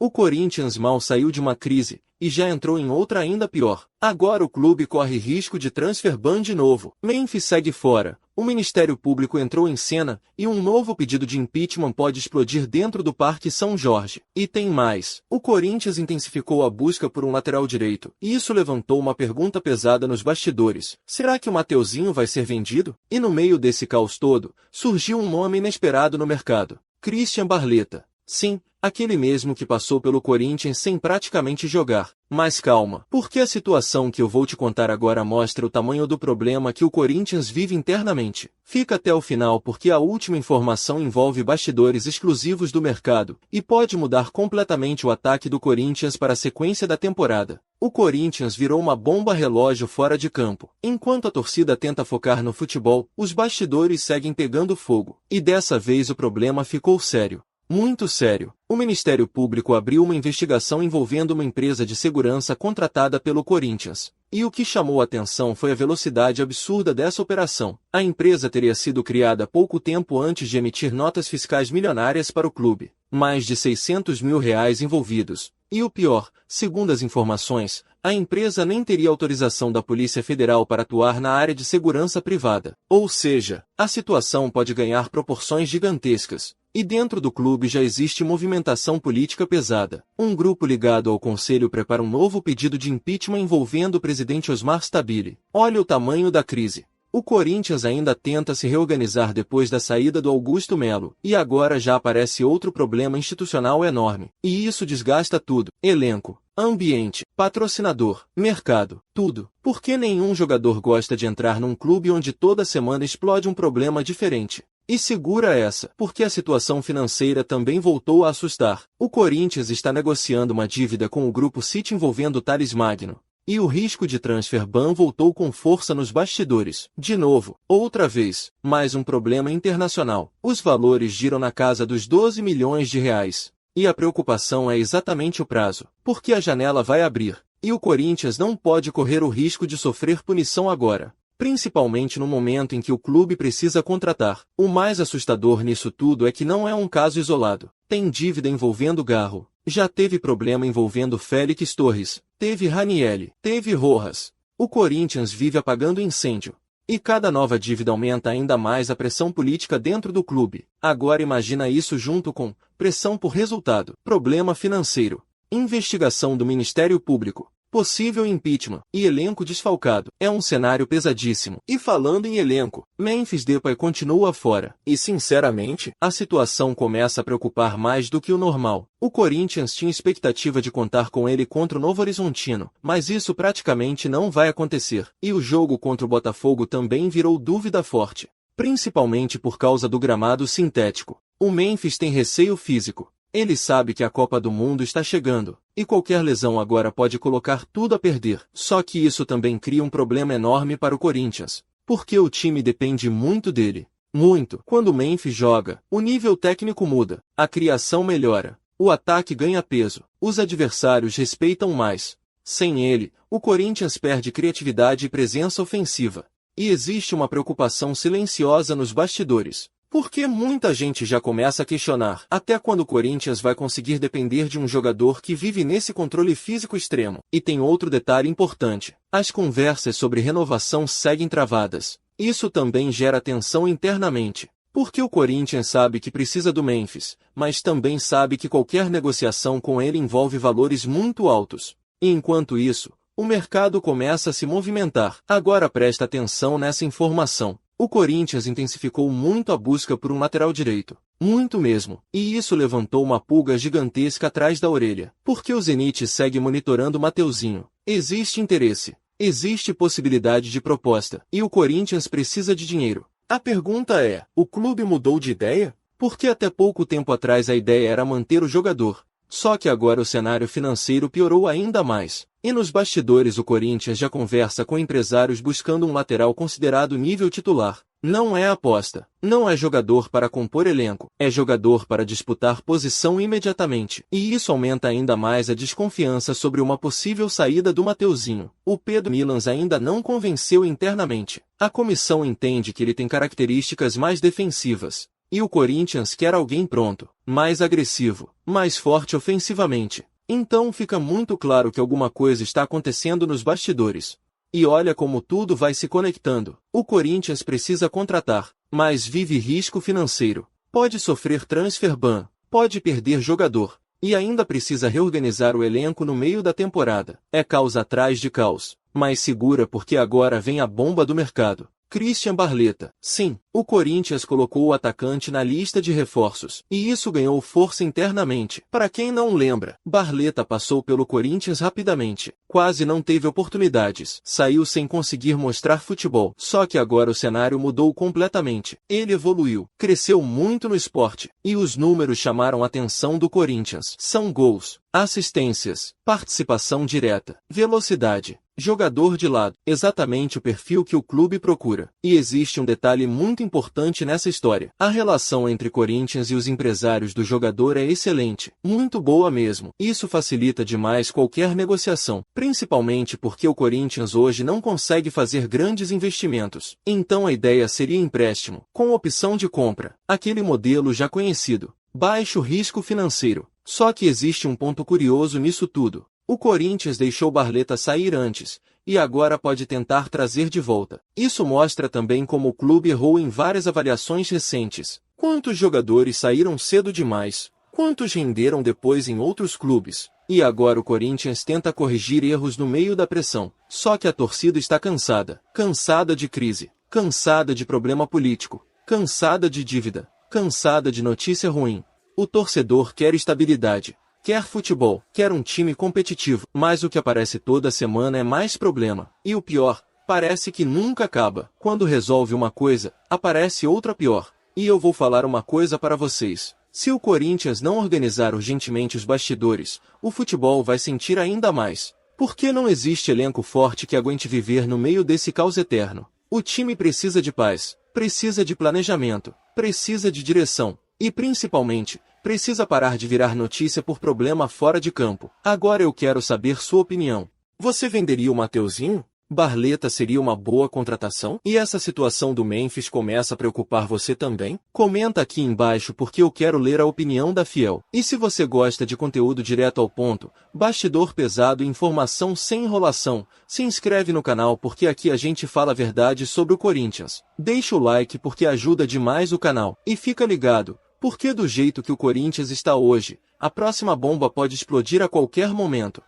O Corinthians mal saiu de uma crise, e já entrou em outra ainda pior. Agora o clube corre risco de transfer ban de novo. Memphis segue fora, o Ministério Público entrou em cena, e um novo pedido de impeachment pode explodir dentro do Parque São Jorge. E tem mais. O Corinthians intensificou a busca por um lateral direito, e isso levantou uma pergunta pesada nos bastidores. Será que o Mateuzinho vai ser vendido? E no meio desse caos todo, surgiu um nome inesperado no mercado. Christian Barletta. Sim, aquele mesmo que passou pelo Corinthians sem praticamente jogar. Mas calma, porque a situação que eu vou te contar agora mostra o tamanho do problema que o Corinthians vive internamente. Fica até o final porque a última informação envolve bastidores exclusivos do mercado, e pode mudar completamente o ataque do Corinthians para a sequência da temporada. O Corinthians virou uma bomba relógio fora de campo. Enquanto a torcida tenta focar no futebol, os bastidores seguem pegando fogo. E dessa vez o problema ficou sério. Muito sério. O Ministério Público abriu uma investigação envolvendo uma empresa de segurança contratada pelo Corinthians. E o que chamou a atenção foi a velocidade absurda dessa operação. A empresa teria sido criada pouco tempo antes de emitir notas fiscais milionárias para o clube. Mais de R$600 mil envolvidos. E o pior, segundo as informações, a empresa nem teria autorização da Polícia Federal para atuar na área de segurança privada. Ou seja, a situação pode ganhar proporções gigantescas. E dentro do clube já existe movimentação política pesada. Um grupo ligado ao Conselho prepara um novo pedido de impeachment envolvendo o presidente Osmar Stabile. Olha o tamanho da crise. O Corinthians ainda tenta se reorganizar depois da saída do Augusto Melo, e agora já aparece outro problema institucional enorme. E isso desgasta tudo: elenco, ambiente, patrocinador, mercado, tudo. Porque nenhum jogador gosta de entrar num clube onde toda semana explode um problema diferente. E segura essa, porque a situação financeira também voltou a assustar. O Corinthians está negociando uma dívida com o Grupo City envolvendo Thales Magno. E o risco de transfer ban voltou com força nos bastidores. De novo, outra vez, mais um problema internacional. Os valores giram na casa dos R$12 milhões. E a preocupação é exatamente o prazo, porque a janela vai abrir. E o Corinthians não pode correr o risco de sofrer punição agora. Principalmente no momento em que o clube precisa contratar. O mais assustador nisso tudo é que não é um caso isolado. Tem dívida envolvendo Garro, já teve problema envolvendo Félix Torres, teve Ranieri, teve Rojas. O Corinthians vive apagando incêndio. E cada nova dívida aumenta ainda mais a pressão política dentro do clube. Agora imagina isso junto com pressão por resultado, problema financeiro, investigação do Ministério Público, possível impeachment e elenco desfalcado. É um cenário pesadíssimo. E falando em elenco, Memphis Depay continua fora. E sinceramente, a situação começa a preocupar mais do que o normal. O Corinthians tinha expectativa de contar com ele contra o Novo Horizontino, mas isso praticamente não vai acontecer. E o jogo contra o Botafogo também virou dúvida forte, principalmente por causa do gramado sintético. O Memphis tem receio físico. Ele sabe que a Copa do Mundo está chegando, e qualquer lesão agora pode colocar tudo a perder. Só que isso também cria um problema enorme para o Corinthians, porque o time depende muito dele. Muito. Quando o Memphis joga, o nível técnico muda, a criação melhora, o ataque ganha peso, os adversários respeitam mais. Sem ele, o Corinthians perde criatividade e presença ofensiva. E existe uma preocupação silenciosa nos bastidores. Porque muita gente já começa a questionar até quando o Corinthians vai conseguir depender de um jogador que vive nesse controle físico extremo. E tem outro detalhe importante: as conversas sobre renovação seguem travadas. Isso também gera tensão internamente. Porque o Corinthians sabe que precisa do Memphis, mas também sabe que qualquer negociação com ele envolve valores muito altos. E enquanto isso, o mercado começa a se movimentar. Agora presta atenção nessa informação. O Corinthians intensificou muito a busca por um lateral direito. Muito mesmo. E isso levantou uma pulga gigantesca atrás da orelha. Porque o Zenit segue monitorando o Mateuzinho. Existe interesse. Existe possibilidade de proposta. E o Corinthians precisa de dinheiro. A pergunta é, o clube mudou de ideia? Porque até pouco tempo atrás a ideia era manter o jogador. Só que agora o cenário financeiro piorou ainda mais. E nos bastidores o Corinthians já conversa com empresários buscando um lateral considerado nível titular. Não é aposta. Não é jogador para compor elenco. É jogador para disputar posição imediatamente. E isso aumenta ainda mais a desconfiança sobre uma possível saída do Mateuzinho. O Pedro Milans ainda não convenceu internamente. A comissão entende que ele tem características mais defensivas. E o Corinthians quer alguém pronto, mais agressivo, mais forte ofensivamente. Então fica muito claro que alguma coisa está acontecendo nos bastidores. E olha como tudo vai se conectando. O Corinthians precisa contratar, mas vive risco financeiro. Pode sofrer transfer ban, pode perder jogador. E ainda precisa reorganizar o elenco no meio da temporada. É caos atrás de caos. Mas segura porque agora vem a bomba do mercado. Christian Barletta. Sim, o Corinthians colocou o atacante na lista de reforços, e isso ganhou força internamente. Para quem não lembra, Barletta passou pelo Corinthians rapidamente, quase não teve oportunidades, saiu sem conseguir mostrar futebol. Só que agora o cenário mudou completamente. Ele evoluiu, cresceu muito no esporte, e os números chamaram a atenção do Corinthians. São gols, assistências, participação direta, velocidade. Jogador de lado, exatamente o perfil que o clube procura. E existe um detalhe muito importante nessa história. A relação entre Corinthians e os empresários do jogador é excelente, muito boa mesmo. Isso facilita demais qualquer negociação, principalmente porque o Corinthians hoje não consegue fazer grandes investimentos. Então a ideia seria empréstimo, com opção de compra, aquele modelo já conhecido. Baixo risco financeiro. Só que existe um ponto curioso nisso tudo. O Corinthians deixou Barletta sair antes, e agora pode tentar trazer de volta. Isso mostra também como o clube errou em várias avaliações recentes. Quantos jogadores saíram cedo demais? Quantos renderam depois em outros clubes? E agora o Corinthians tenta corrigir erros no meio da pressão. Só que a torcida está cansada. Cansada de crise. Cansada de problema político. Cansada de dívida. Cansada de notícia ruim. O torcedor quer estabilidade. Quer futebol, quer um time competitivo, mas o que aparece toda semana é mais problema. E o pior, parece que nunca acaba. Quando resolve uma coisa, aparece outra pior. E eu vou falar uma coisa para vocês. Se o Corinthians não organizar urgentemente os bastidores, o futebol vai sentir ainda mais. Porque não existe elenco forte que aguente viver no meio desse caos eterno. O time precisa de paz, precisa de planejamento, precisa de direção. E principalmente, precisa parar de virar notícia por problema fora de campo. Agora eu quero saber sua opinião. Você venderia o Mateuzinho? Barletta seria uma boa contratação? E essa situação do Memphis começa a preocupar você também? Comenta aqui embaixo porque eu quero ler a opinião da Fiel. E se você gosta de conteúdo direto ao ponto, bastidor pesado e informação sem enrolação, se inscreve no canal porque aqui a gente fala a verdade sobre o Corinthians. Deixa o like porque ajuda demais o canal. E fica ligado. Porque do jeito que o Corinthians está hoje, a próxima bomba pode explodir a qualquer momento.